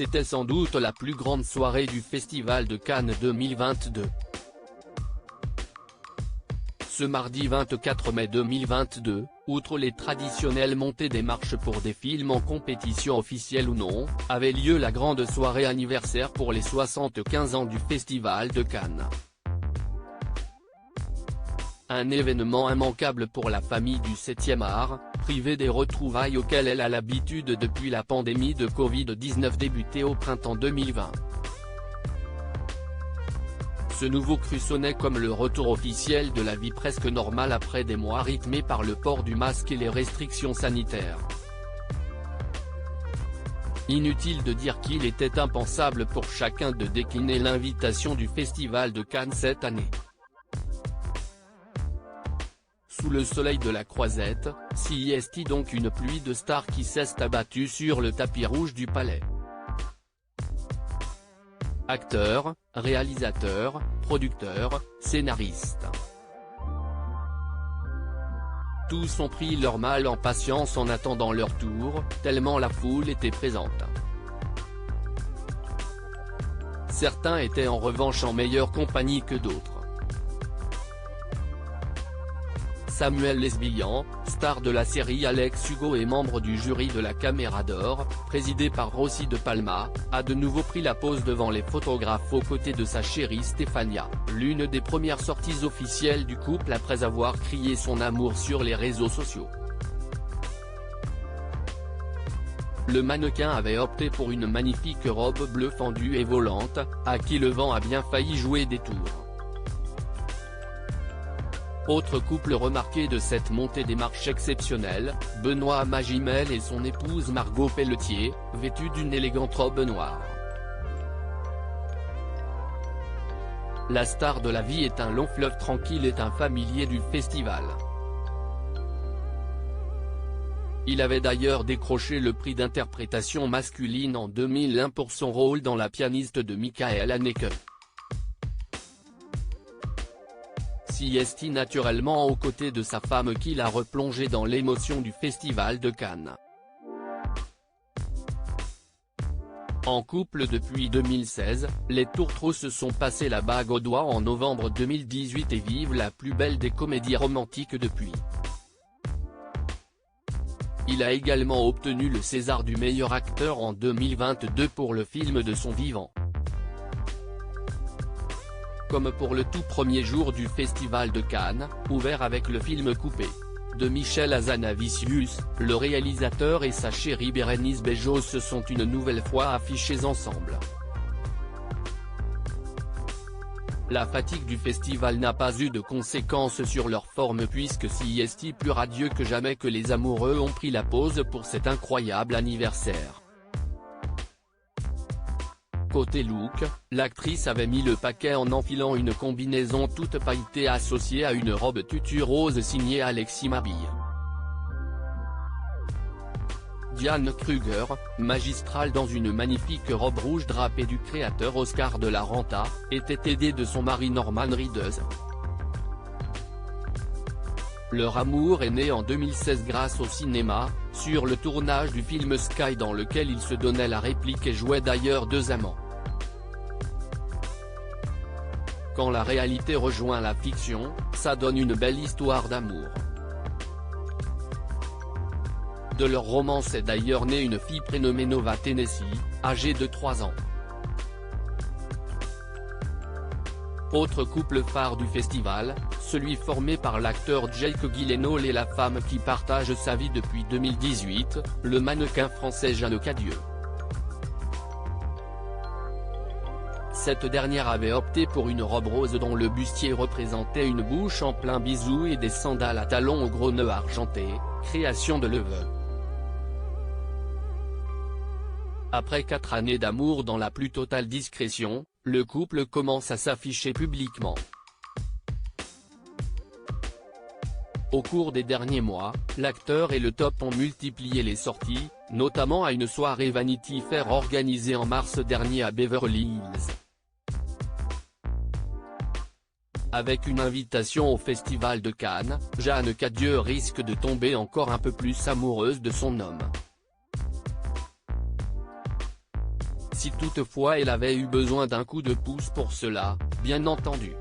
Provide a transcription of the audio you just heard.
c'était sans doute la plus grande soirée du Festival de Cannes 2022. Ce mardi 24 mai 2022, outre les traditionnelles montées des marches pour des films en compétition officielle ou non, avait lieu la grande soirée anniversaire pour les 75 ans du Festival de Cannes. Un événement immanquable pour la famille du 7e art, privée des retrouvailles auxquelles elle a l'habitude depuis la pandémie de Covid-19 débutée au printemps 2020. Ce nouveau cru sonnait comme le retour officiel de la vie presque normale après des mois rythmés par le port du masque et les restrictions sanitaires. Inutile de dire qu'il était impensable pour chacun de décliner l'invitation du Festival de Cannes cette année. Sous le soleil de la Croisette, CIST donc une pluie de stars qui s'est abattue sur le tapis rouge du palais. Acteurs, réalisateurs, producteurs, scénaristes. Tous ont pris leur mal en patience en attendant leur tour, tellement la foule était présente. Certains étaient en revanche en meilleure compagnie que d'autres. Samuel Lesbian, star de la série Alex Hugo et membre du jury de la Caméra d'Or, présidé par Rossi de Palma, a de nouveau pris la pose devant les photographes aux côtés de sa chérie Stefania, l'une des premières sorties officielles du couple après avoir crié son amour sur les réseaux sociaux. Le mannequin avait opté pour une magnifique robe bleue fendue et volante, à qui le vent a bien failli jouer des tours. Autre couple remarqué de cette montée des marches exceptionnelle, Benoît Magimel et son épouse Margot Pelletier, vêtus d'une élégante robe noire. La star de La vie est un long fleuve tranquille est un familier du festival. Il avait d'ailleurs décroché le prix d'interprétation masculine en 2001 pour son rôle dans La pianiste de Michael Haneke. CIST naturellement aux côtés de sa femme qui l'a replongé dans l'émotion du Festival de Cannes. En couple depuis 2016, les tourtereaux se sont passé la bague au doigt en novembre 2018 et vivent la plus belle des comédies romantiques depuis. Il a également obtenu le César du meilleur acteur en 2022 pour le film de son vivant. Comme pour le tout premier jour du Festival de Cannes, ouvert avec le film Coupé, de Michel Hazanavicius, le réalisateur et sa chérie Bérénice Bejo se sont une nouvelle fois affichés ensemble. La fatigue du festival n'a pas eu de conséquences sur leur forme puisque CIST plus radieux que jamais que les amoureux ont pris la pose pour cet incroyable anniversaire. Côté look, l'actrice avait mis le paquet en enfilant une combinaison toute pailletée associée à une robe tutu rose signée Alexis Mabille. Diane Kruger, magistrale dans une magnifique robe rouge drapée du créateur Oscar de la Renta, était aidée de son mari Norman Reedus. Leur amour est né en 2016 grâce au cinéma, sur le tournage du film Sky dans lequel ils se donnaient la réplique et jouaient d'ailleurs deux amants. Quand la réalité rejoint la fiction, ça donne une belle histoire d'amour. De leur romance est d'ailleurs née une fille prénommée Nova Tennessee, âgée de 3 ans. Autre couple phare du festival, celui formé par l'acteur Jake Gyllenhaal et la femme qui partage sa vie depuis 2018, le mannequin français Jeanne Cadieux. Cette dernière avait opté pour une robe rose dont le bustier représentait une bouche en plein bisou et des sandales à talons aux gros nœuds argentés, création de Leve. Après 4 années d'amour dans la plus totale discrétion, le couple commence à s'afficher publiquement. Au cours des derniers mois, l'acteur et le top ont multiplié les sorties, notamment à une soirée Vanity Fair organisée en mars dernier à Beverly Hills. Avec une invitation au Festival de Cannes, Jeanne Cadieux risque de tomber encore un peu plus amoureuse de son homme. si toutefois elle avait eu besoin d'un coup de pouce pour cela, bien entendu.